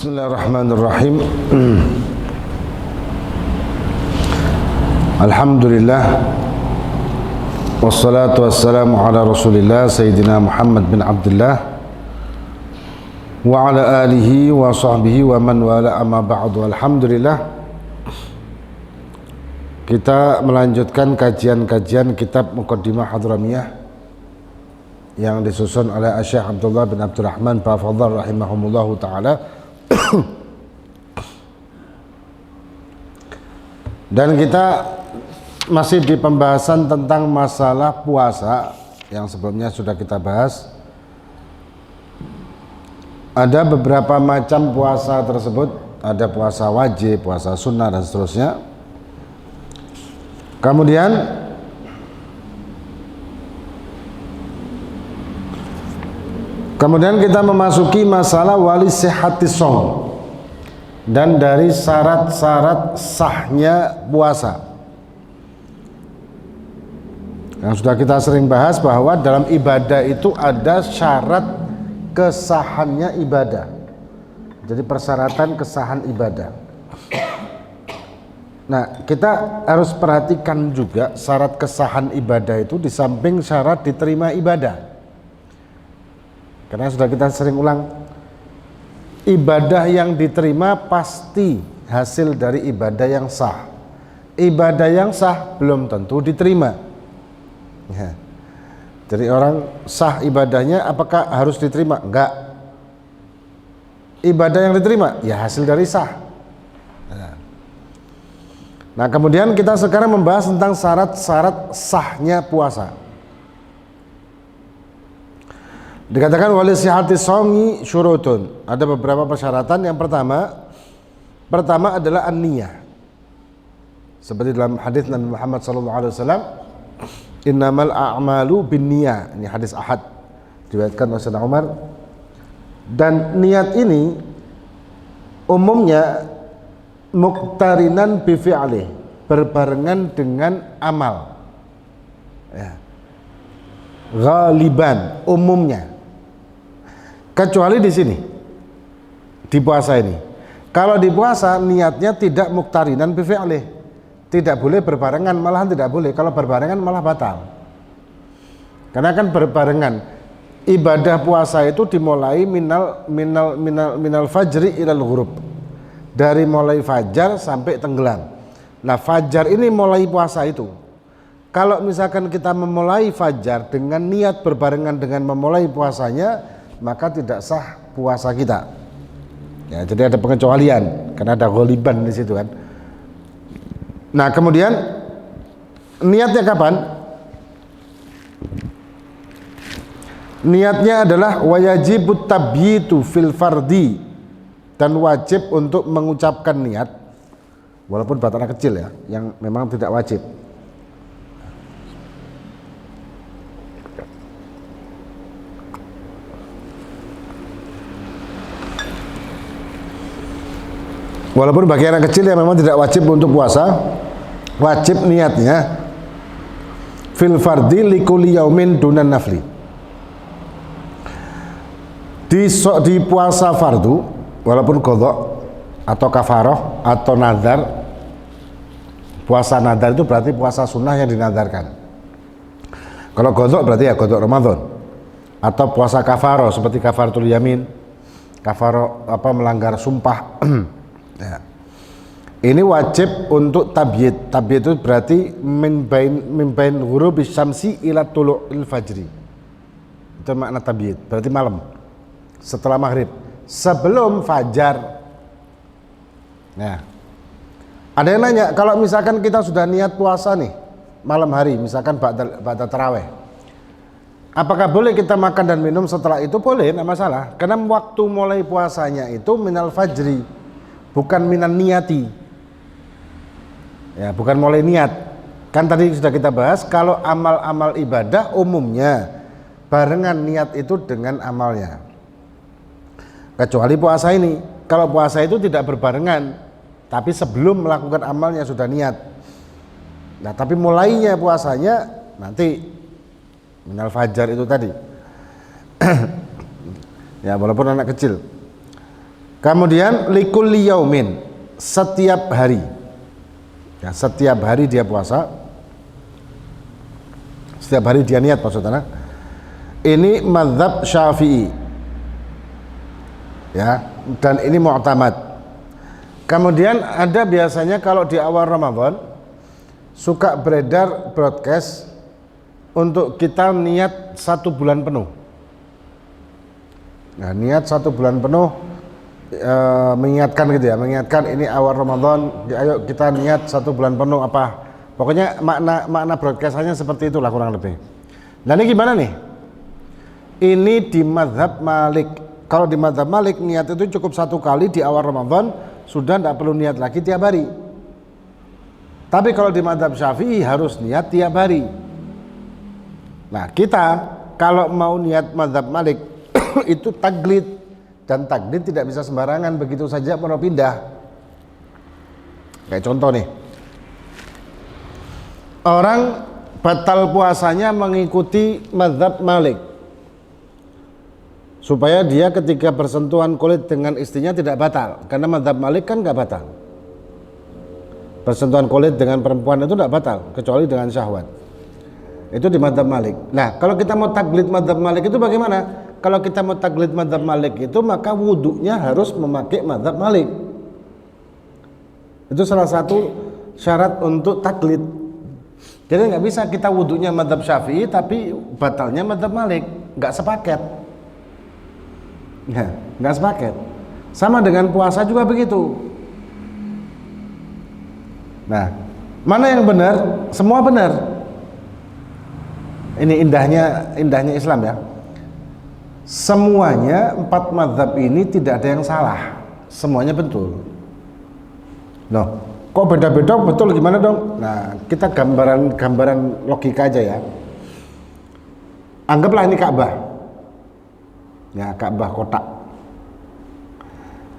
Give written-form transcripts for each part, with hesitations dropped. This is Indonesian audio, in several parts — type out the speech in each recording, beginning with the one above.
Bismillahirrahmanirrahim. Alhamdulillah, wassalatu wassalamu ala rasulillah Sayyidina Muhammad bin Abdullah wa ala alihi wa sahbihi wa man wala, amma ba'du. Alhamdulillah, kita melanjutkan kajian-kajian kitab Muqaddimah Hadramiyah yang disusun oleh Syekh Abdullah bin Abdurrahman Bafadhal rahimahumullahu ta'ala. Dan kita masih di pembahasan tentang masalah puasa yang sebelumnya sudah kita bahas. Ada beberapa macam puasa tersebut, ada puasa wajib, puasa sunnah dan seterusnya. Kemudian kita memasuki masalah wali sihhatis shaum dan dari syarat-syarat sahnya puasa. Yang sudah kita sering bahas bahwa dalam ibadah itu ada syarat kesahannya ibadah. Jadi persyaratan kesahan ibadah. Nah, kita harus perhatikan juga syarat kesahan ibadah itu di samping syarat diterima ibadah. Karena sudah kita sering ulang, ibadah yang diterima pasti hasil dari ibadah yang sah. Ibadah yang sah belum tentu diterima. Ya. Jadi orang sah ibadahnya apakah harus diterima? Enggak. Ibadah yang diterima ya hasil dari sah. Nah, kemudian kita sekarang membahas tentang syarat-syarat sahnya puasa. Dikatakan wali sihhatis shaumi syurutun. Ada beberapa persyaratan. Yang pertama adalah an-niyah. Seperti dalam hadis Nabi Muhammad SAW, innamal a'malu binniyah. Ini hadis ahad diriwayatkan oleh Sayyidina Umar. Dan niat ini umumnya muqtarinan bi fi'lih, berbarengan dengan amal. Ya. Ghaliban, umumnya. Kecuali di sini, di puasa ini. Kalau di puasa niatnya tidak muqtarinan bi fi'lih, tidak boleh berbarengan, malahan tidak boleh. Kalau berbarengan malah batal. Karena kan berbarengan. Ibadah puasa itu dimulai minal fajri ilal ghurub. Dari mulai fajar sampai tenggelam. Nah, fajar ini mulai puasa itu. Kalau misalkan kita memulai fajar dengan niat berbarengan dengan memulai puasanya, maka tidak sah puasa kita. Ya, jadi ada pengecualian karena ada ghaliban di situ kan. Nah, kemudian niatnya kapan? Niatnya adalah wajibut tabyitu fil fardi, dan wajib untuk mengucapkan niat walaupun buat anak kecil ya, yang memang tidak wajib. Walaupun bagi anak kecil yang memang tidak wajib untuk puasa, wajib niatnya fil fardi likulli yaumin dunan nafli. Di puasa fardu, walaupun qadha atau kafaroh atau nazar. Puasa nazar itu berarti puasa sunnah yang dinazarkan. Kalau qadha berarti ya qadha Ramadan. Atau puasa kafaroh seperti kafaratul yamin, kafaroh melanggar sumpah. Ya. Ini wajib untuk tabyid. Tabyid itu berarti min bain ghurubis syamsi ila tulu'il fajri. Itu makna tabyid. Berarti malam setelah maghrib, sebelum fajar. Nah, ada yang nanya, kalau misalkan kita sudah niat puasa nih malam hari, misalkan ba'da tarawih, apakah boleh kita makan dan minum setelah itu? Boleh, tidak masalah. Karena waktu mulai puasanya itu minal fajri, bukan minan niyati. Ya, bukan mulai niat. Kan tadi sudah kita bahas, kalau amal-amal ibadah umumnya barengan niat itu dengan amalnya. Kecuali puasa ini. Kalau puasa itu tidak berbarengan, tapi sebelum melakukan amalnya sudah niat. Nah, tapi mulainya puasanya nanti minal fajar itu tadi. Ya, walaupun anak kecil. Kemudian likulli yaumin, setiap hari. Ya, setiap hari dia puasa. Setiap hari dia niat maksudnya. Ini mazhab Syafi'i. Ya, dan ini mu'tamad. Kemudian ada biasanya kalau di awal Ramadan suka beredar broadcast untuk kita niat 1 bulan penuh. Nah, niat 1 bulan penuh, mengingatkan gitu ya, mengingatkan ini awal Ramadan, ayo kita niat 1 bulan penuh apa. Pokoknya makna broadcastannya seperti itulah kurang lebih. Nah, ini gimana nih? Ini di mazhab Malik. Kalau di mazhab Malik niat itu cukup 1 kali di awal Ramadan, sudah tidak perlu niat lagi tiap hari. Tapi kalau di mazhab Syafi'i harus niat tiap hari. Nah, kita kalau mau niat mazhab Malik itu taglid, dan taglid tidak bisa sembarangan begitu saja mau pindah. Kayak contoh nih, orang batal puasanya mengikuti mazhab Malik supaya dia ketika bersentuhan kulit dengan istrinya tidak batal, karena mazhab Malik kan nggak batal. Bersentuhan kulit dengan perempuan itu tidak batal kecuali dengan syahwat. Itu di mazhab Malik. Nah, kalau kita mau taglid mazhab Malik itu bagaimana? Kalau kita mau taglid mazhab Malik itu maka wudhunya harus memakai mazhab Malik. Itu salah satu syarat untuk taglid. Jadi nggak bisa kita wudhunya mazhab Syafi'i tapi batalnya mazhab Malik, nggak sepaket. Ya, nggak sepaket. Sama dengan puasa juga begitu. Nah, mana yang benar? Semua benar. Ini indahnya Islam ya. Semuanya 4 mazhab ini tidak ada yang salah, semuanya betul. Loh, kok beda-beda betul gimana dong? Nah, kita gambaran logika aja ya. Anggaplah ini Ka'bah. Ya, Ka'bah kotak.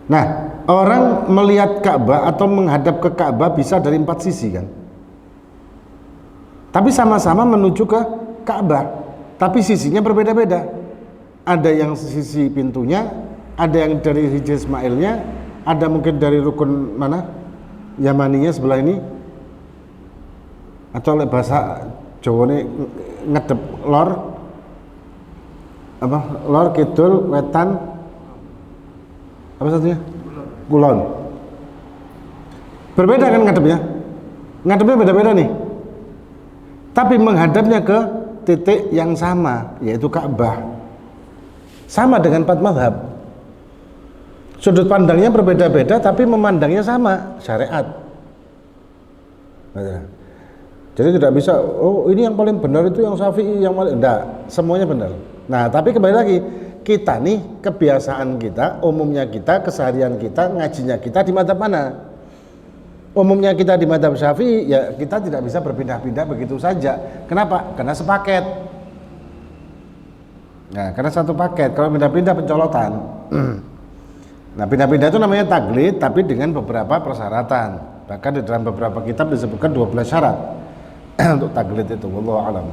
Nah, orang melihat Ka'bah atau menghadap ke Ka'bah bisa dari 4 sisi kan. Tapi sama-sama menuju ke Ka'bah, tapi sisinya berbeda-beda. Ada yang sisi pintunya, ada yang dari Hijr Ismailnya, ada mungkin dari rukun mana? Yamaninya sebelah ini. Atau bahasa Jawa ini ngedep lor apa? Lor, kidul, wetan. Apa satunya? Kulon. Berbeda kan ngadepnya? Ngadepnya beda-beda nih. Tapi menghadapnya ke titik yang sama, yaitu Ka'bah. Sama dengan 4 mazhab. Sudut pandangnya berbeda-beda tapi memandangnya sama, syariat. Jadi tidak bisa, oh ini yang paling benar itu yang Syafi'i, yang paling enggak, semuanya benar. Nah, tapi kembali lagi, kita nih kebiasaan kita, umumnya kita, keseharian kita, ngajinya kita di mazhab mana? Umumnya kita di mazhab Syafi'i, ya kita tidak bisa berpindah-pindah begitu saja. Kenapa? Karena sepaket. Nah, karena satu paket. Kalau pindah-pindah pencolotan. Nah, pindah-pindah itu namanya taglid, tapi dengan beberapa persyaratan. Bahkan di dalam beberapa kitab disebutkan 12 syarat untuk taglid itu. Wallahu a'lam.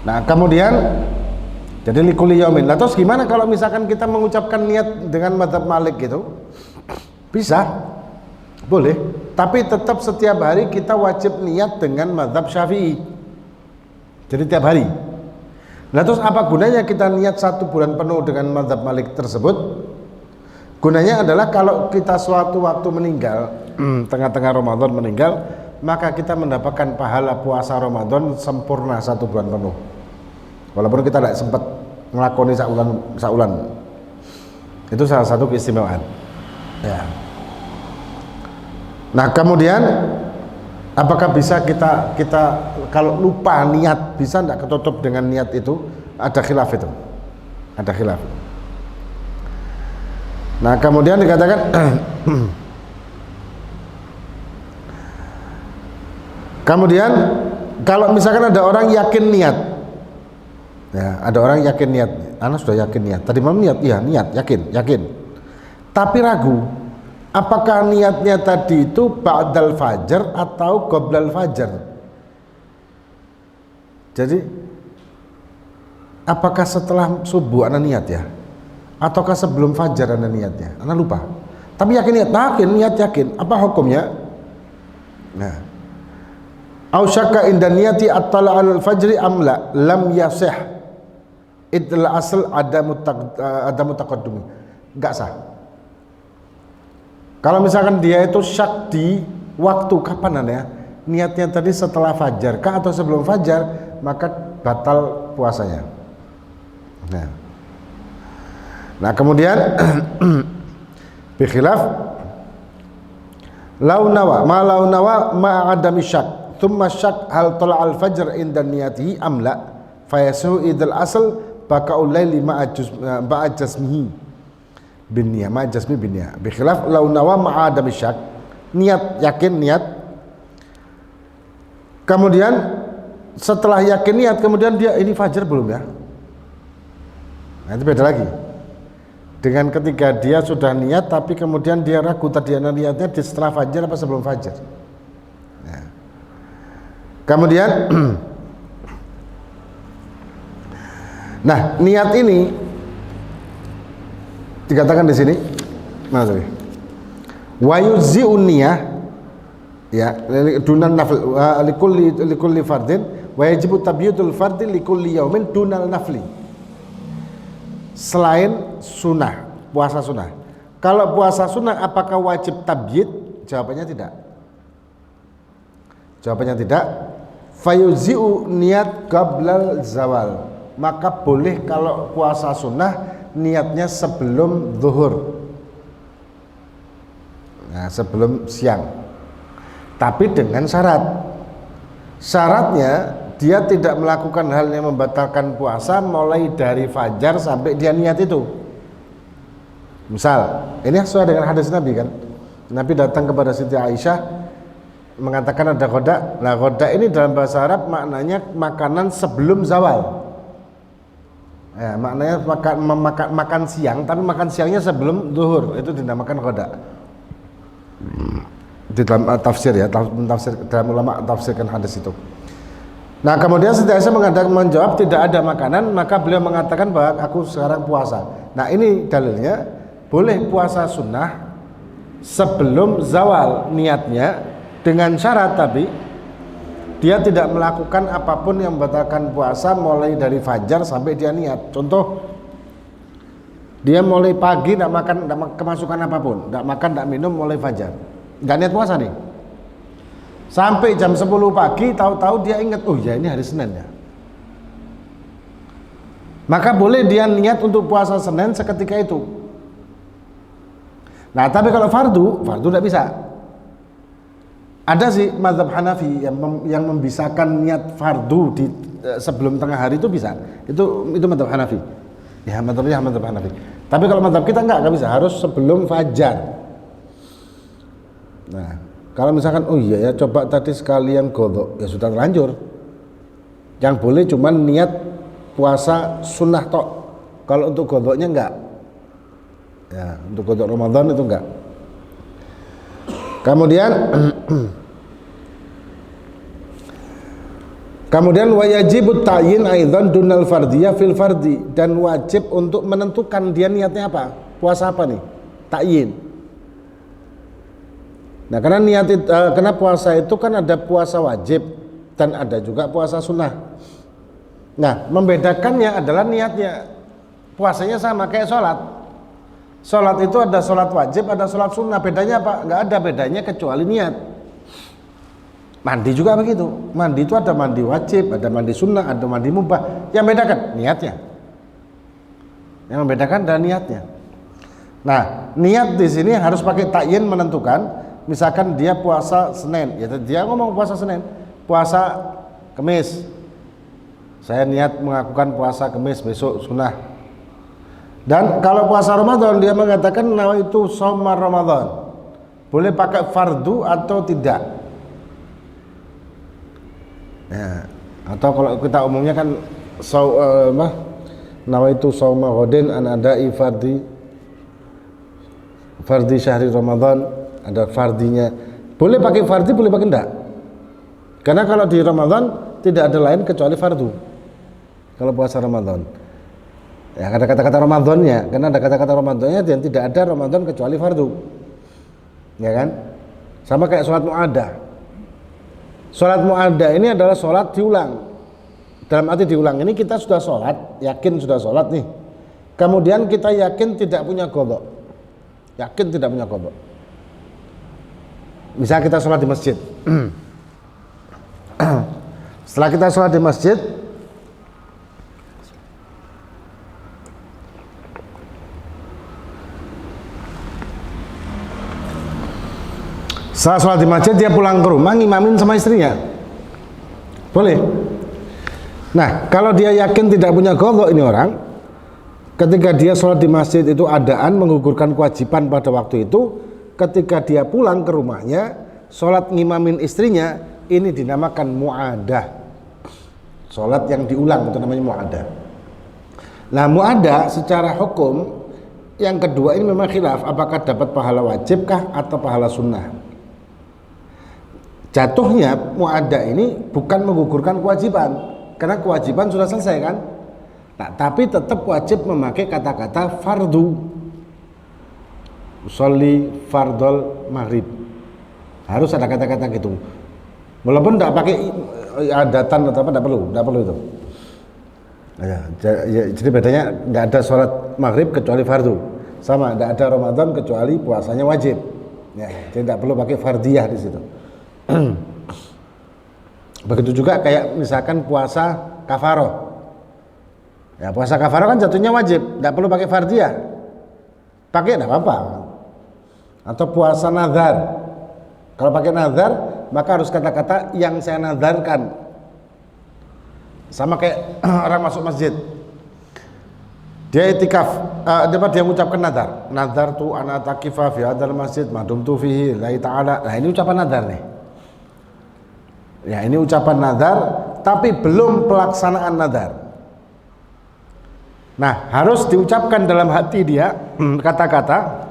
Nah, kemudian jadi likulli yaumin. Lah terus gimana kalau misalkan kita mengucapkan niat dengan mazhab Malik gitu? Bisa. Boleh. Tapi tetap setiap hari kita wajib niat dengan mazhab Syafi'i. Jadi tiap hari. Nah, terus apa gunanya kita niat 1 bulan penuh dengan mazhab Malik tersebut? Gunanya adalah kalau kita suatu waktu meninggal, tengah-tengah Ramadan meninggal, maka kita mendapatkan pahala puasa Ramadan sempurna 1 bulan penuh. Walaupun kita tidak sempat melakoni saulan. Itu salah satu keistimewaan. Ya. Nah, kemudian apakah bisa kita kalau lupa niat bisa tidak ketutup dengan niat itu? Ada khilaf itu. Ada khilaf. Nah, kemudian dikatakan kemudian kalau misalkan ada orang yakin niat. Ya, ada orang yakin niat. Anak sudah yakin niat. Tadi malam niat, iya niat, yakin. Tapi ragu. Apakah niatnya tadi itu ba'dal fajar atau qoblal fajar? Jadi apakah setelah subuh ana niat ya? ataukah sebelum fajar Anda niatnya? Anda lupa. Tapi yakin niat yakin. Apa hukumnya? Nah, au syakka inda niyati at-tala' al-fajri am la lam yasih. Idul asal adamu taqaddumi. Enggak sah. Kalau misalkan dia itu syak di waktu kapan Anda ya? Niatnya tadi setelah fajar kah atau sebelum fajar, maka batal puasanya. Nah kemudian bikhilaf lau nawa ma adami syak thumma syak hal tala al fajr inda niyatihi am la fayasuhu idul asal baqa'ul laili ma'a jasmihi bin niyah ma'a jasmi bin niyah. Bikhilaf lau nawa ma adami syak, niat yakin niat, kemudian setelah yakin niat kemudian dia ini fajar belum ya? Nah itu beda lagi dengan ketika dia sudah niat tapi kemudian dia ragu tadi niatnya di setelah fajar apa sebelum fajar. Nah, kemudian nah niat ini dikatakan di sini wa yuzzi'un niyah ya dunal nafl likulli fardin wa yajibu tabyidul fardi likulli yaumin dunal nafli. Selain sunnah, puasa sunnah. Kalau puasa sunnah apakah wajib tabyid? Jawabannya tidak. Jawabannya tidak. Fayuzi'u niat qablal zawal. Maka boleh kalau puasa sunnah niatnya sebelum zuhur. Nah, sebelum siang. Tapi dengan syarat. Syaratnya dia tidak melakukan hal yang membatalkan puasa mulai dari fajar sampai dia niat itu. Misal, ini sesuai dengan hadis Nabi kan. Nabi datang kepada Siti Aisyah mengatakan ada ghoda. Nah, ghoda ini dalam bahasa Arab maknanya makanan sebelum zawal. Ya, maknanya makan siang, tapi makan siangnya sebelum zuhur, itu dinamakan ghoda. Di dalam tafsir ya, dalam ulama tafsirkan hadis itu. Nah kemudian Siti Aisyah menjawab tidak ada makanan, maka beliau mengatakan bahwa aku sekarang puasa. Nah ini dalilnya boleh puasa sunnah sebelum zawal niatnya dengan syarat tapi dia tidak melakukan apapun yang membatalkan puasa mulai dari fajar sampai dia niat. Contoh, dia mulai pagi tidak makan, tidak kemasukan apapun, tidak makan, tidak minum mulai fajar, nggak niat puasa nih. Sampai jam 10 pagi tahu-tahu dia ingat, oh ya ini hari Senin ya. Maka boleh dia niat untuk puasa Senin seketika itu. Nah tapi kalau fardu tidak bisa. Ada sih mazhab Hanafi yang membisahkan niat fardu di sebelum tengah hari itu bisa. Itu mazhab Hanafi. Ya mazhabnya mazhab Hanafi. Tapi kalau mazhab kita enggak bisa, harus sebelum fajar. Nah, kalau misalkan oh iya ya coba tadi sekalian qadha, ya sudah terlanjur. Yang boleh cuman niat puasa sunnah tok. Kalau untuk qadhanya enggak. Ya, untuk qadha Ramadan itu enggak. Kemudian wajibut ta'yin aidan dunal fardiyah fil fardi, dan wajib untuk menentukan dia niatnya apa, puasa apa nih, ta'yin. Nah karena karena puasa itu kan ada puasa wajib dan ada juga puasa sunnah. Nah membedakannya adalah niatnya. Puasanya sama kayak sholat. Sholat itu ada sholat wajib, ada sholat sunnah. Bedanya apa? Nggak ada bedanya kecuali niat. Mandi juga begitu. Mandi itu ada mandi wajib, ada mandi sunnah, ada mandi mubah. Yang membedakan niatnya. Yang membedakan adalah niatnya. Nah niat di sini harus pakai ta'yin menentukan. Misalkan dia puasa Senin, ya dia ngomong puasa Senin, puasa Kamis. Saya niat melakukan puasa Kamis besok sunnah. Dan kalau puasa Ramadan dia mengatakan nawaitu shauma Ramadan. Boleh pakai fardu atau tidak. Ya, atau kalau kita umumnya kan nawaitu shauma ghadin an ada'i fardi syahri Ramadan. Ada fardinya, boleh pakai fardi, boleh pakai enggak, karena kalau di Ramadan tidak ada lain kecuali fardu kalau puasa Ramadan. Ya, ada kata-kata Ramadannya, karena ada kata-kata Ramadannya dan tidak ada Ramadan kecuali fardu. Ya kan? Sama kayak sholat mu'adah. Sholat mu'adah ini adalah sholat diulang. Dalam arti diulang ini kita sudah sholat, yakin sudah sholat nih. Kemudian kita yakin tidak punya qadha. Yakin tidak punya qadha. Misal kita sholat di masjid. Setelah kita sholat di masjid, setelah sholat di masjid dia pulang ke rumah ngimamin sama istrinya, boleh. Nah, kalau dia yakin tidak punya qadha ini orang, ketika dia sholat di masjid itu adaan menggugurkan kewajiban pada waktu itu, ketika dia pulang ke rumahnya sholat ngimamin istrinya, ini dinamakan mu'adah, sholat yang diulang, itu namanya mu'adah. Nah, mu'adah secara hukum yang kedua ini memang khilaf, apakah dapat pahala wajibkah atau pahala sunnah. Jatuhnya mu'adah ini bukan menggugurkan kewajiban, karena kewajiban sudah selesai kan. Nah, tapi tetap wajib memakai kata-kata fardu. Sholli fardol maghrib, harus ada kata-kata gitu. Walaupun tidak pakai adatan atau apa, tidak perlu itu. Ya, jadi bedanya nggak ada sholat maghrib kecuali fardu, sama tidak ada Ramadan kecuali puasanya wajib. Ya, jadi tidak perlu pakai fardiyah di situ. Begitu juga kayak misalkan puasa kafaroh. Ya, puasa kafaroh kan jatuhnya wajib, tidak perlu pakai fardiyah. Pakai tidak apa-apa. Atau puasa nazar. Kalau pakai nazar, maka harus kata-kata yang saya nazarkan. Sama kayak orang masuk masjid. Dia itikaf, dia mengucapkan nazar. Nazar tu ana taqifa fi hadzal masjid madum tu fihi la ta'ala. Nah, ini ucapan nazar nih. Ya, ini ucapan nazar tapi belum pelaksanaan nazar. Nah, harus diucapkan dalam hati dia kata-kata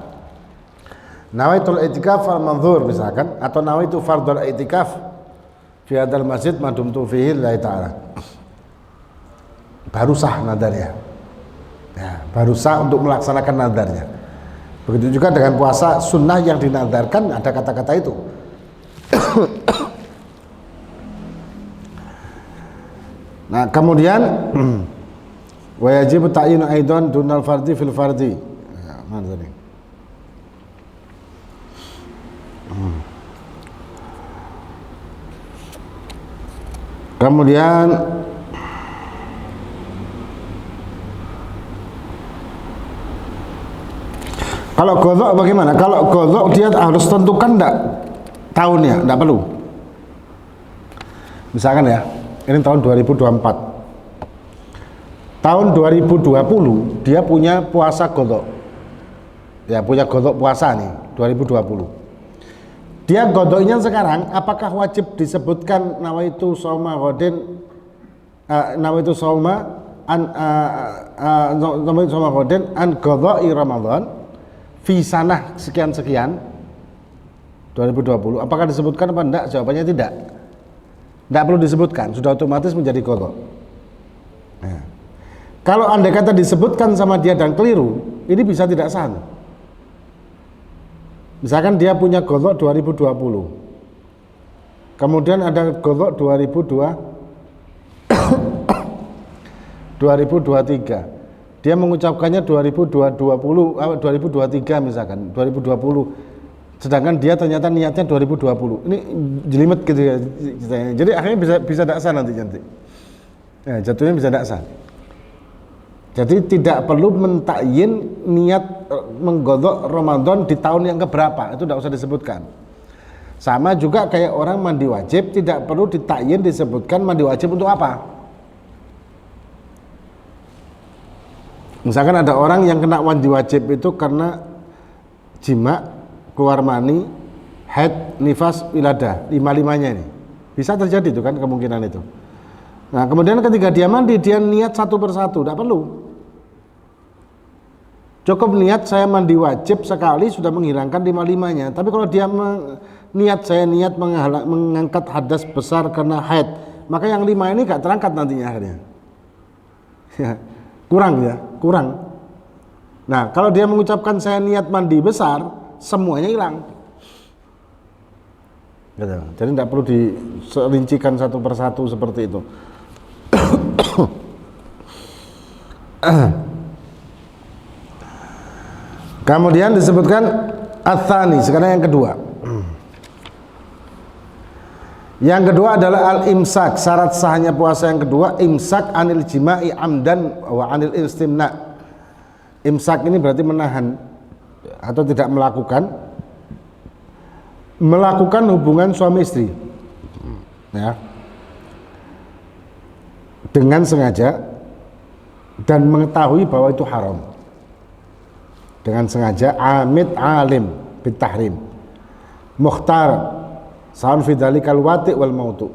nawaitul i'tikaf al manzur misalkan, atau nawaitu fardul i'tikaf fi hadzal masjid madum tu fihi la ta'ala. Baru sah nadarnya. Ya, baru sah untuk melaksanakan nadarnya. Begitu juga dengan puasa sunnah yang dinadarkan ada kata-kata itu. Nah, kemudian wajib ta'yin aidan dunal fardi fil fardi. Ya, mana tadi? Kemudian kalau qadha bagaimana? Kalau qadha dia harus tentukan enggak tahunnya, enggak perlu. Misalkan ya, ini tahun 2024. Tahun 2020 dia punya puasa qadha. Ya, punya qadha puasa nih 2020. Dia qadhanya sekarang apakah wajib disebutkan nawaitu shauma ghadin, nawaitu shauma an nawaitu shauma ghadin an qadha'i Ramadan fi sanah sekian-sekian 2020, apakah disebutkan apa enggak? Jawabannya tidak. Tidak perlu disebutkan, sudah otomatis menjadi qadha. Nah, kalau andai kata disebutkan sama dia dan keliru, ini bisa tidak sah. Misalkan dia punya qadha 2020, kemudian ada qadha 2023, dia mengucapkannya 2023 misalkan 2020, sedangkan dia ternyata niatnya 2020. Ini jelimet gitu ya, jadi akhirnya bisa tidak sah nanti. Ya, jatuhnya bisa tidak sah. Jadi tidak perlu mentakyin niat mengqadha Ramadan di tahun yang keberapa, itu tidak usah disebutkan. Sama juga kayak orang mandi wajib, tidak perlu ditakyin disebutkan mandi wajib untuk apa. Misalkan ada orang yang kena mandi wajib itu karena jima, keluar mani, haid, nifas, wiladah, lima-limanya ini. Bisa terjadi itu kan, kemungkinan itu. Nah, kemudian ketika dia mandi, dia niat satu persatu, tidak perlu. Cukup niat saya mandi wajib sekali sudah menghilangkan lima-limanya. Tapi kalau dia saya niat mengangkat hadas besar karena haid, maka yang 5 ini gak terangkat nantinya akhirnya. Ya, kurang kurang. Nah, kalau dia mengucapkan saya niat mandi besar, semuanya hilang. Gitu. Jadi tidak perlu dirincikan satu persatu seperti itu. Kemudian disebutkan ats-tsani, sekarang yang kedua. Yang kedua adalah al-imsak. Syarat sahnya puasa yang kedua, imsak anil jima'i amdan wa anil istimna. Imsak ini berarti menahan atau tidak melakukan hubungan suami istri, ya, dengan sengaja dan mengetahui bahwa itu haram. Dengan sengaja, amid alim bitahrim mukhtar saun fi dzalikal wati wal mautu.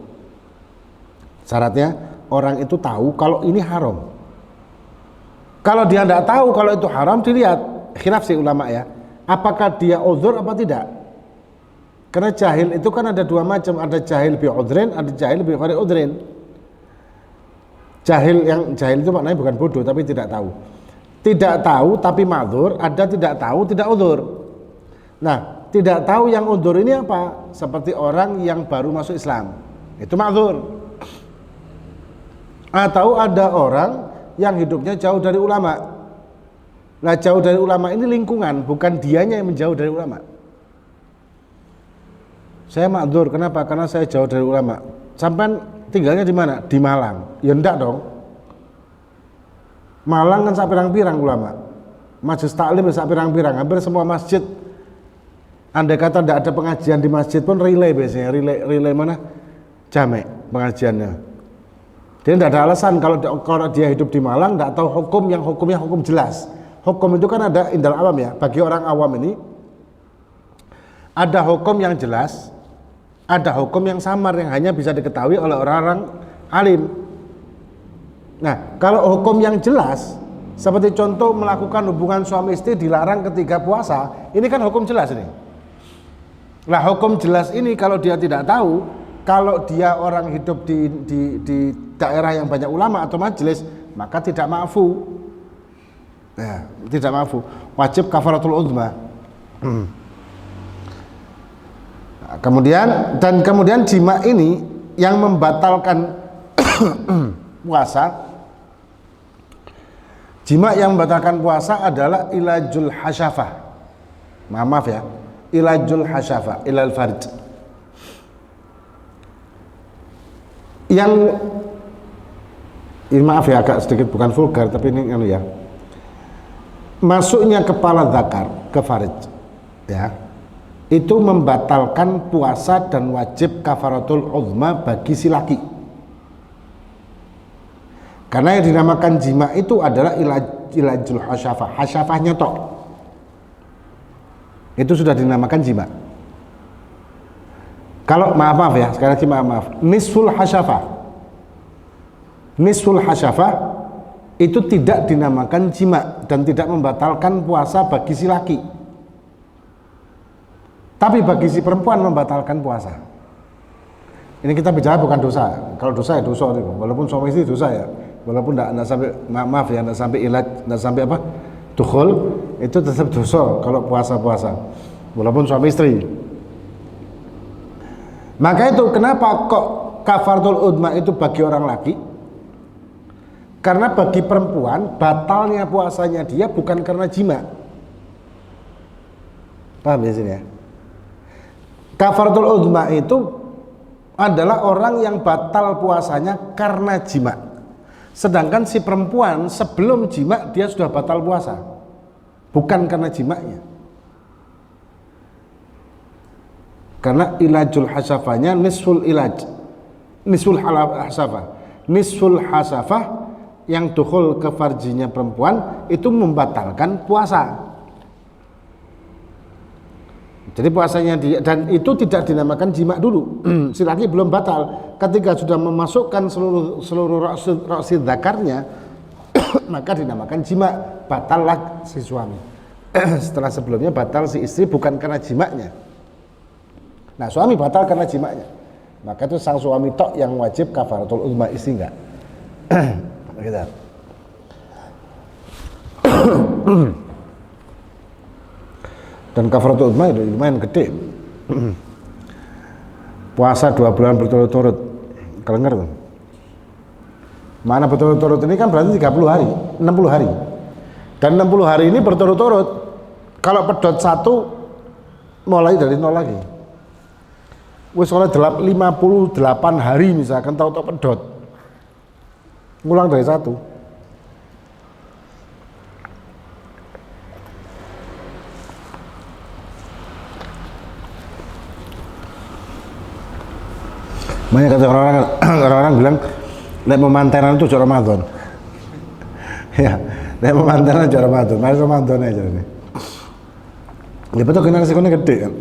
Syaratnya orang itu tahu kalau ini haram. Kalau dia tidak tahu kalau itu haram, dilihat khilaf si ulama ya, apakah dia uzur apa tidak. Karena jahil itu kan ada dua macam, ada jahil bi udhrin, ada jahil bi ghairi udhrin. Jahil itu maknanya bukan bodoh tapi tidak tahu. Tidak tahu tapi ma'dzur, ada tidak tahu tidak udzur. Nah, tidak tahu yang udzur ini apa? Seperti orang yang baru masuk Islam, itu ma'dzur. Atau ada orang yang hidupnya jauh dari ulama. Nah, jauh dari ulama ini lingkungan, bukan dianya yang menjauh dari ulama. Saya ma'dzur, kenapa? Karena saya jauh dari ulama. Sampai tinggalnya di mana? Di Malang. Ya enggak dong. Malang kan sak pirang-pirang ulama. Majelis taklim sak pirang-pirang. Hampir semua masjid, andai kata tidak ada pengajian di masjid pun relay biasanya. Relay mana? Jamek pengajiannya. Jadi tidak ada alasan kalau dia hidup di Malang tidak tahu hukum yang hukumnya hukum jelas. Hukum itu kan ada indal awam ya. Bagi orang awam ini ada hukum yang jelas, ada hukum yang samar yang hanya bisa diketahui oleh orang-orang alim. Nah, kalau hukum yang jelas, seperti contoh melakukan hubungan suami istri dilarang ketika puasa, ini kan hukum jelas ini. Nah, hukum jelas ini kalau dia tidak tahu, kalau dia orang hidup di daerah yang banyak ulama atau majelis, maka tidak ma'fu. Ya, tidak ma'fu. Wajib kafaratul udhma. Kemudian jima ini yang membatalkan puasa. Jima yang membatalkan puasa adalah ilajul hasyafah. Maaf ya, ilajul hasyafah, ilal farj. Yang ini maaf ya agak sedikit bukan vulgar tapi ini ya. Masuknya kepala zakar ke farj, ya. Itu membatalkan puasa dan wajib kafaratul uzma bagi si laki. Karena yang dinamakan jima itu adalah ilajul hasyafah, hasyafahnya tok. Itu sudah dinamakan jima. Kalau maaf ya, sekali lagi maaf. Nisful hasyafah itu tidak dinamakan jima dan tidak membatalkan puasa bagi si laki. Tapi bagi si perempuan membatalkan puasa. Ini kita bicara bukan dosa. Kalau dosa ya dosa itu. Walaupun suami istri dosa ya. Walaupun tidak sampai maaf ya, tidak sampai ilaj, tidak sampai apa? Dukhul, itu tetap dosa kalau puasa-puasa. Walaupun suami istri. Maka itu kenapa kok kafaratul udma itu bagi orang laki? Karena bagi perempuan batalnya puasanya dia bukan karena jima. Paham ya sini ya? Kafaratul udma itu adalah orang yang batal puasanya karena jima. Sedangkan si perempuan sebelum jima dia sudah batal puasa, bukan karena jimanya. Karena ilajul hasafahnya nisful ilaj, nisful hasafah, nisful hasafah yang dukhul ke farjinya perempuan itu membatalkan puasa. Jadi puasanya dia, dan itu tidak dinamakan jima dulu. Si laki belum batal. Ketika sudah memasukkan seluruh ra'sid zakarnya, maka dinamakan jima, batallah si suami. Setelah sebelumnya batal si istri bukan karena jimanya. Nah, suami batal karena jimanya. Maka itu sang suami tok yang wajib kafaratul uzma, istri enggak. Gitu. Dan kafaratul uzma itu lumayan gede. Puasa 2 bulan berturut-turut, kelenger tuh. Mana berturut-turut ini kan berarti 30 hari, 60 hari. Dan 60 hari ini berturut-turut. Kalau pedot 1 mulai dari 0 lagi. Wis oleh 58 hari misalkan tahu-tahu pedot. Ngulang dari 1. Banyak kata orang-orang bilang lek memantenan itu jauh Ramadan. Ya, lek memantenan jauh Ramadan. Mari Ramadan aja ini. Ya betul kena resikonya gede kan.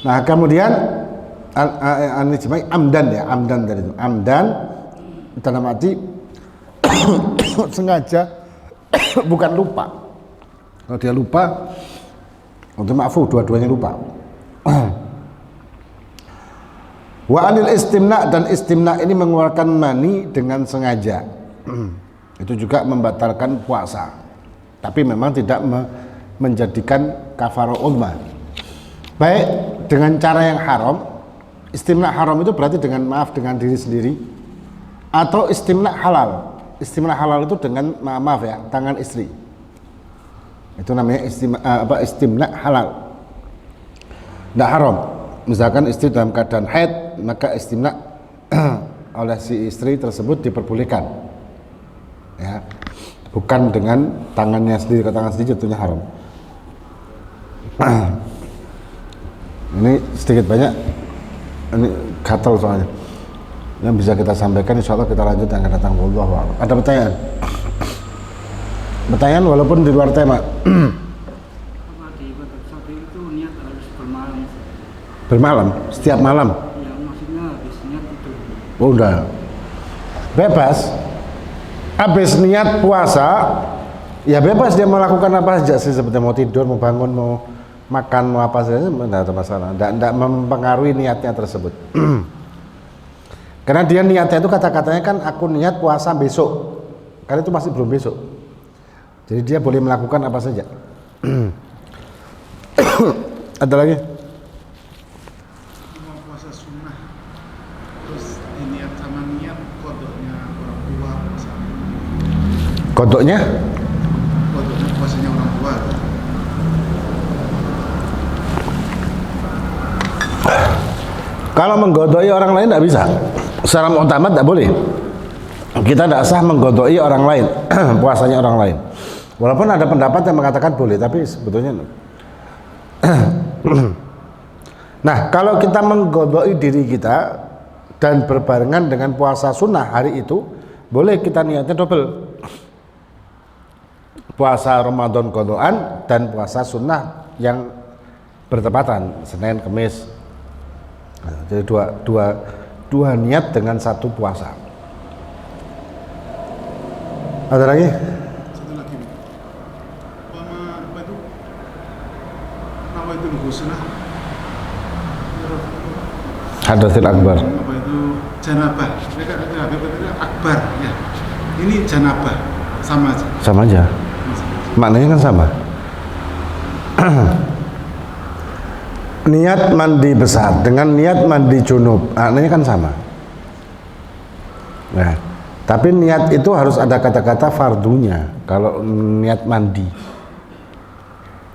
Nah kemudian amdan ya, amdan dari itu. Amdan dalam arti sengaja bukan lupa. Kalau dia lupa, untuk maafu dua-duanya lupa. Wa anil istimna, dan istimna ini mengeluarkan mani dengan sengaja. Itu juga membatalkan puasa. Tapi memang tidak menjadikan kafarah uzma. Baik dengan cara yang haram. Istimna haram itu berarti dengan dengan diri sendiri, atau istimna halal. Istimna halal itu dengan maaf ya, tangan istri. Itu namanya istimna halal. Tidak haram. Misalkan istri dalam keadaan haid, maka istimna oleh si istri tersebut diperbolehkan, ya, bukan dengan tangannya sendiri, ke tangan sendiri jatuhnya haram. Ini sedikit banyak, ini gatal soalnya. Yang bisa kita sampaikan, insya Allah kita lanjut yang akan datang. Wallahu a'lam. Ada pertanyaan? Pertanyaan walaupun di luar tema. Bermalam, setiap malam. Ya, maksudnya habis niat itu. Oh, udah. Bebas. Habis niat puasa, ya bebas dia melakukan apa saja sih, seperti mau tidur, mau bangun, mau makan, mau apa saja, tidak ada masalah. Tidak mempengaruhi niatnya tersebut. Karena dia niatnya itu kata-katanya kan aku niat puasa besok. Karena itu masih belum besok. Jadi dia boleh melakukan apa saja. Ada lagi? Kodoknya? Kodoknya puasanya orang tua. Kalau menggodoi orang lain tidak bisa. Secara mu'tamad tidak boleh. Kita tidak sah menggodoi orang lain, puasanya orang lain. Walaupun ada pendapat yang mengatakan boleh, tapi sebetulnya nah, kalau kita menggodoi diri kita dan berbarengan dengan puasa sunnah hari itu, boleh kita niatnya double. Puasa Ramadan qadhaan dan puasa sunnah yang bertepatan, Senin, Kamis. Jadi dua niat dengan satu puasa. Ada lagi? Satu lagi. Apa itu? Apa itu husnah? Hadatsil akbar. Apa itu janabah? Mereka akbar ya. Ini janabah sama aja. Sama aja. Maknanya kan sama. Niat mandi besar dengan niat mandi junub, maknanya kan sama. Nah, tapi niat itu harus ada kata-kata fardunya. Kalau niat mandi,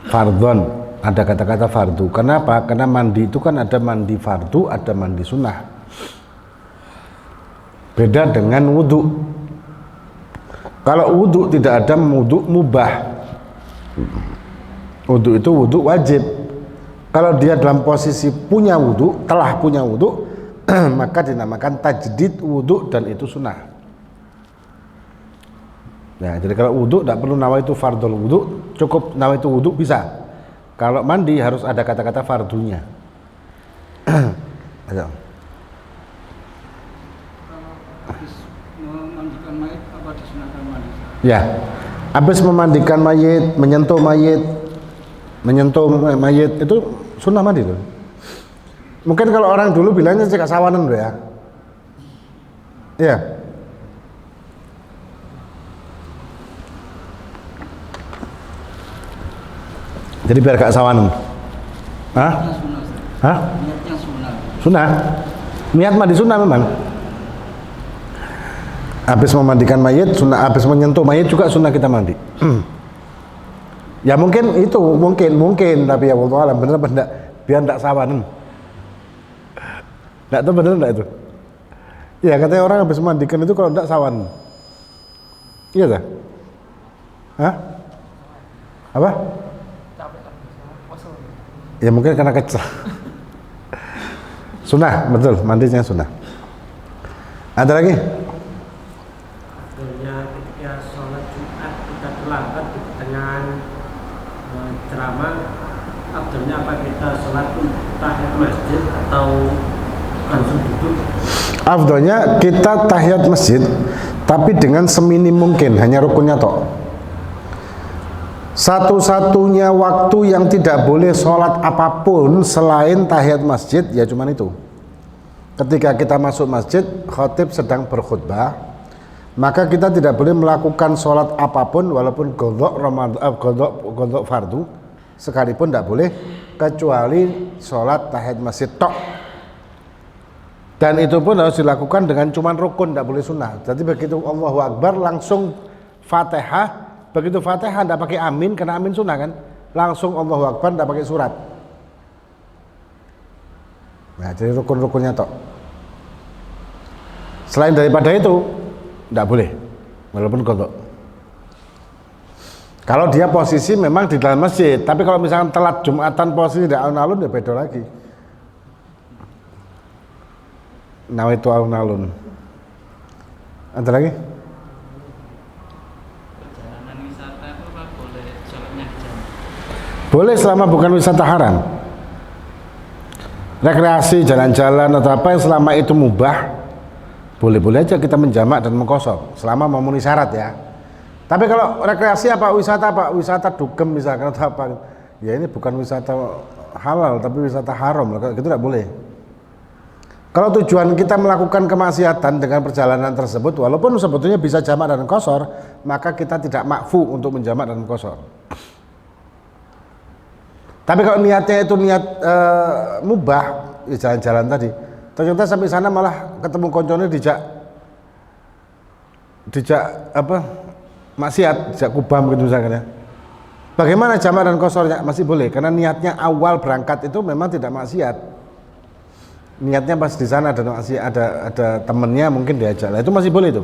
fardhon, ada kata-kata fardu. Kenapa? Karena mandi itu kan ada mandi fardu, ada mandi sunnah. Beda dengan wudhu. Kalau wudhu tidak ada wudhu mubah. Wudhu itu wudhu wajib. Kalau dia dalam posisi punya wudhu, telah punya wudhu, maka dinamakan tajdid wudhu dan itu sunnah. Nah, jadi kalau wudhu tidak perlu nawaitu fardul wudhu, cukup nawaitu wudhu bisa. Kalau mandi harus ada kata-kata fardunya. Ayo. Habis memandikan mayat apa disunahkan mandi? Ya, habis memandikan mayit, menyentuh mayit itu sunnah mandi tuh. Mungkin kalau orang dulu bilangnya cek sawanan loh ya. Iya. Jadi biar gak sawanan. Hah? Hah? Niatnya sunnah. Sunnah. Niat mandi sunnah memang. Habis memandikan mayit sunnah, habis menyentuh mayit juga sunnah kita mandi. Ya mungkin itu, mungkin tapi ya wallahu alam bener apa enggak, biar enggak sawanan. Enggak tahu bener enggak itu? Ya katanya orang habis memandikan itu kalau enggak sawan. Iya dah? Hah? Apa? Ya mungkin karena kecil. Sunnah, betul, mandinya sunnah. Ada lagi? Akhirnya ketika sholat Jumat kita terlambat dengan ceramah, abdulnya apa kita sholat tahiyat masjid atau langsung duduk? Afdolnya kita tahiyat masjid tapi dengan seminim mungkin, hanya rukunnya tok. Satu-satunya waktu yang tidak boleh sholat apapun selain tahiyat masjid ya cuman itu. Ketika kita masuk masjid, khatib sedang berkhutbah, maka kita tidak boleh melakukan sholat apapun walaupun godok fardu sekalipun tidak boleh kecuali sholat tahiyat masjid tok. Dan itu pun harus dilakukan dengan cuman rukun, tidak boleh sunnah. Jadi begitu Allahu Akbar langsung Fatihah, begitu Fatihah tidak pakai amin karena amin sunnah kan, langsung Allahu Akbar tidak pakai surat. Nah jadi rukun-rukunnya tok. Selain daripada itu tidak boleh walaupun kodok. Kalau dia posisi memang di dalam masjid, tapi kalau misalkan telat Jumatan posisi di alun-alun ya beda lagi. Nawaitu alun-alun. Ada lagi? Perjalanan wisata itu apa boleh sholatnya di jam? Boleh selama bukan wisata haram. Rekreasi, jalan-jalan atau apa yang selama itu mubah, boleh-boleh aja kita menjamak dan mengkosor selama memenuhi syarat ya. Tapi kalau rekreasi apa, wisata dugem misalkan atau apa, ya ini bukan wisata halal tapi wisata haram, kalau gitu tidak boleh. Kalau tujuan kita melakukan kemaksiatan dengan perjalanan tersebut, walaupun sebetulnya bisa jamak dan kosor, maka kita tidak makfu untuk menjamak dan kosor. Tapi kalau niatnya itu niat mubah, ya jalan-jalan tadi, ternyata sampai sana malah ketemu konconnya dijak apa maksiat, dijak kubam gitu misalkan ya. Bagaimana jamak dan kosornya? Masih boleh, karena niatnya awal berangkat itu memang tidak maksiat. Niatnya pas di sana ada temennya mungkin diajak, lah itu masih boleh itu,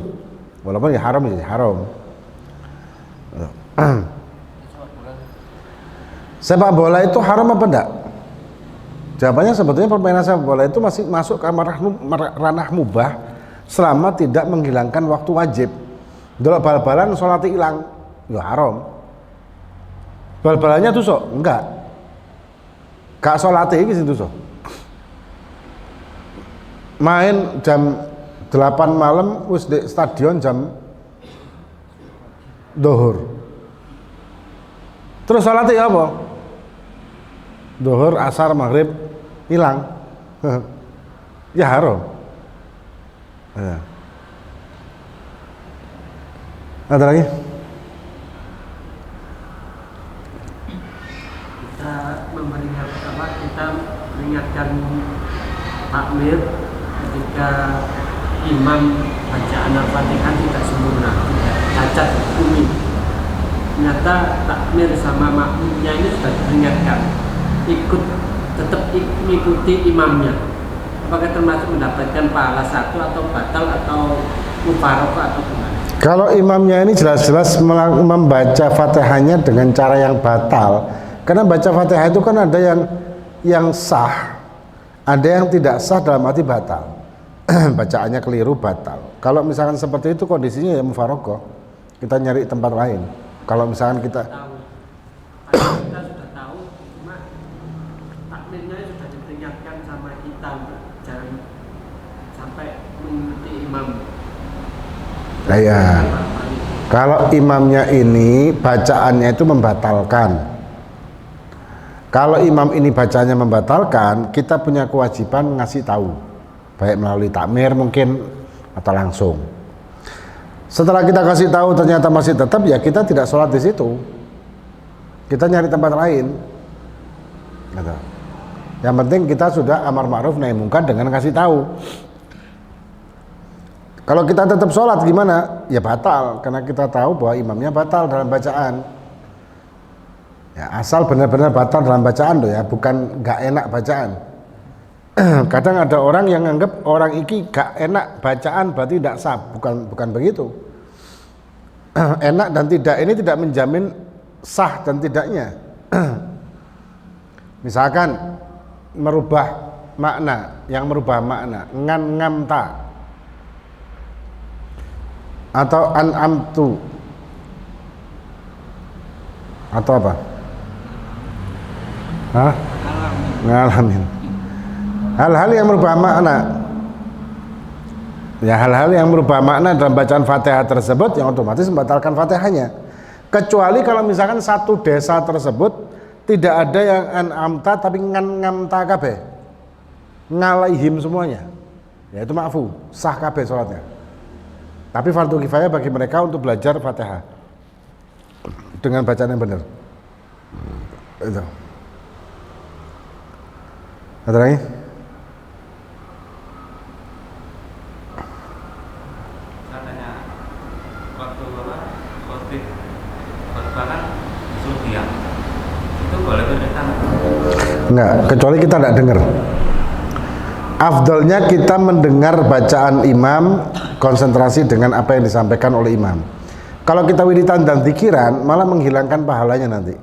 walaupun ya haram ya haram. Sepak bola itu haram apa enggak? Jawabannya sebetulnya permainan sepak bola itu masih masuk ke ranah mubah selama tidak menghilangkan waktu wajib. Delok bal-balan sholat hilang, ya haram. Bal-balannya tusuk? Enggak. Gak sholat iki sing tusuk. Main jam 8 malam wis di stadion jam dohur. Terus sholatnya apa? Dohur, asar, maghrib hilang. Ya haram. Ya. Ada lagi? Kita kita mengingatkan takmir ketika imam bacaan Al-Fatihah tidak sempurna, tidak cacat umi. Ternyata takmir sama makmumnya ini sudah diingatkan, tetap mengikuti imamnya. Apakah termasuk mendapatkan pahala satu atau batal atau mufaroqah atau gimana? Kalau imamnya ini jelas-jelas membaca Fatihahnya dengan cara yang batal, karena baca Fatihah itu kan ada yang sah, ada yang tidak sah dalam arti batal. Bacaannya keliru batal. Kalau misalkan seperti itu kondisinya ya mufaroqah, kita nyari tempat lain. Kalau misalkan kita sudah tahu, cuma takmirnya sudah diperingatkan sama kita jangan sampai mengikuti imam. Ya. Kalau imamnya ini bacaannya itu membatalkan. Kalau imam ini bacanya membatalkan, kita punya kewajiban ngasih tahu, baik melalui takmir mungkin atau langsung. Setelah kita kasih tahu ternyata masih tetap, ya kita tidak sholat di situ. Kita nyari tempat lain. Gitu. Yang penting kita sudah amar ma'ruf nahi mungkar dengan kasih tahu. Kalau kita tetap sholat gimana? Ya batal, karena kita tahu bahwa imamnya batal dalam bacaan. Ya, asal benar-benar batal dalam bacaan tuh ya, bukan gak enak bacaan. Kadang ada orang yang anggap orang iki gak enak bacaan berarti tidak sah, bukan begitu. Enak dan tidak ini tidak menjamin sah dan tidaknya. Misalkan merubah makna, yang merubah makna ngan ngamta atau an'amtu atau apa? Hah? Ngalamin. Hal-hal yang merubah makna. Ya, hal-hal yang merubah makna dalam bacaan Fatihah tersebut yang otomatis membatalkan Fatihahnya. Kecuali kalau misalkan satu desa tersebut tidak ada yang an'amta tapi ngamta kabeh. Ngalaihim semuanya. Ya itu ma'fu, sah kabeh salatnya. Tapi fardu kifayah bagi mereka untuk belajar Fatihah dengan bacaan yang benar. Itu. Ada lagi? Katanya waktu khotib khotbah kan disuruh diam. Itu boleh berdekat? Enggak, kecuali kita tidak dengar. Afdalnya kita mendengar bacaan imam, konsentrasi dengan apa yang disampaikan oleh imam. Kalau kita wiritan dan zikiran malah menghilangkan pahalanya nanti.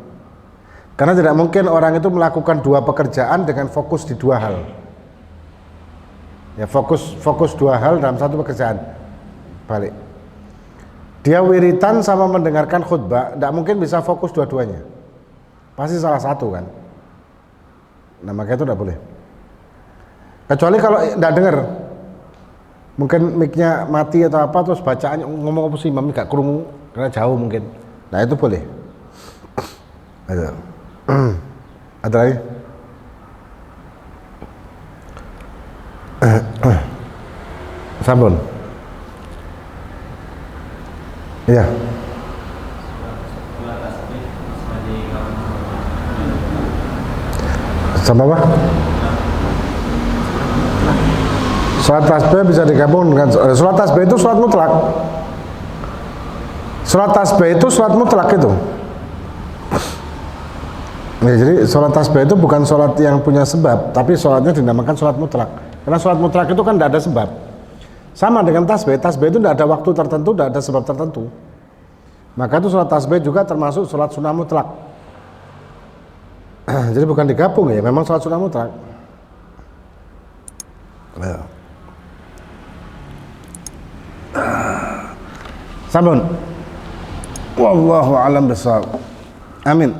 Karena tidak mungkin orang itu melakukan dua pekerjaan dengan fokus di dua hal. Ya, fokus dua hal dalam satu pekerjaan. Balik. Dia wiritan sama mendengarkan khutbah, tidak mungkin bisa fokus dua-duanya. Pasti salah satu kan. Nah, makanya itu tidak boleh. Kecuali kalau tidak dengar. Mungkin mic-nya mati atau apa, terus bacaannya ngomong apa sih imam nggak kerungu karena jauh mungkin. Nah, itu boleh. Ada lagi? Sampun. Iya. Sama apa? Sholat tasbih bisa digabung dengan sholat tasbih itu sholat mutlak. Sholat tasbih itu sholat mutlak itu. Ya, jadi sholat tasbih itu bukan sholat yang punya sebab, tapi sholatnya dinamakan sholat mutlak. Karena sholat mutlak itu kan tidak ada sebab. Sama dengan tasbih, tasbih itu tidak ada waktu tertentu, tidak ada sebab tertentu. Maka itu sholat tasbih juga termasuk sholat sunnah mutlak. Jadi bukan digabung ya, memang sholat sunnah mutlak. Ya. Sampun. Wallahu a'lam bishawab. Amin.